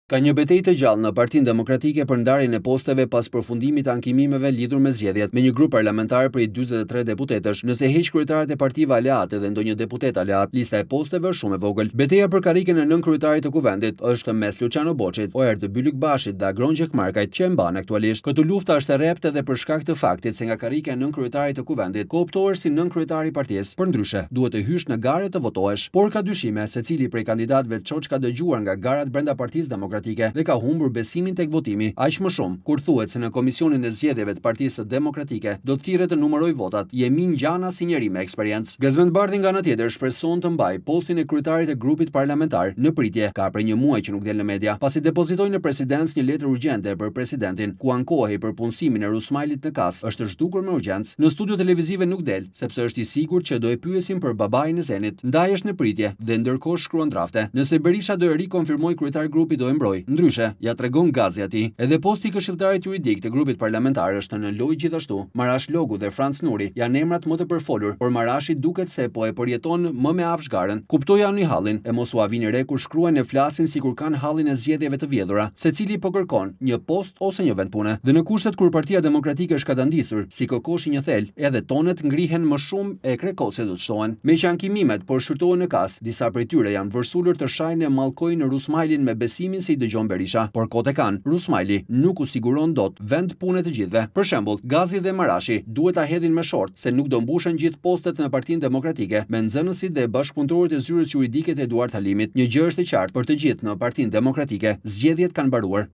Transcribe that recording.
Ka një betejë të gjallë në Partinë Demokratike për ndarjen e posteve pas përfundimit të ankimimeve lidhur me zgjedhjet, me një grup parlamentar prej 43 deputetësh. Nëse heq kryetarët e partive aleate dhe ndonjë deputet aleat, lista e posteve është shumë e vogël. Betejë për karriken e 9 kryetarit të kuvendit është mes Luciano Boçit, Oer të Bylyk Bashit dhe Agron Gjekmarkajt që e mban aktualisht. Këtë luftë është e rreptë edhe për shkak të faktit se nga karrika e 9 kryetarit të kuvendit kooptohesh si 9 kryetari i partisë. Përndryshe, duhet të hysh në gare të votohesh, por ka dyshime se cili prej kandidatëve çoç ka dëgjuar nga garat brenda Partisë Demokratike dhe ka humbur besimin tek votimi, aq më shumë kur thuhet se në komisionin e zgjedhjeve të Partisë Demokratike do të thirret të numëroj votat. Jemin Gjana si njeri me eksperiencë. Gazmend Bardhi nga ana tjetër shpreson të mbaj postin e kryetarit të grupit parlamentar në pritje. Ka prej një muaj që nuk del në media, pasi depozitoi në presidencë një letër urgjente për presidentin, ku ankohej për punësimin e Rusmailit në KAS. Është zhdukur me urgjencë. Në studio televizive nuk del, sepse është i sigurt që do e pyesin për babain e Zenit. Ndaj është në pritje dhe ndërkohë shkruan drafte. Nëse Berisha do e rikonfirmoj kryetar grupi do e mbroj. Ndryshe, ja tregon Gazi atij. Edhe posti i këshilltarit juridik të grupit parlamentar është në lojë gjithashtu. Marash Logu dhe Franc Nuri janë emrat më të përfolur, por Marashi duket se po e përjeton më me afsh garën. Kuptoi ani hallin, e mos u avini re kur shkruajnë e flasin sikur kanë hallin e zgjedhjeve të vjedhura, secili po kërkon një post ose një vend pune. Dhe në kushtet kur Partia Demokratike është kadandisur, si kokoshi një thel, edhe tonet ngrihen më shumë e krekosit do të shtohen. Me që ankimimet por shqyrtohen në KAS, disa prej tyre janë vërsulur të shajnë e mallkojnë Rusmailin me besimin se i dëgjon Berisha, por kote kanë, Rusmaili nuk u siguron dot vend pune të gjithëve. Për shembull, Gazi dhe Marashi duhet ta hedhin me short se nuk do mbushen gjithë postet në Partinë Demokratike me nxënësit dhe bashkëpunëtorët e zyrës juridike të Eduard Halimit. Një gjë është e qartë për të gjithë në Partinë Demokratike, zgjedhjet kanë mbaruar.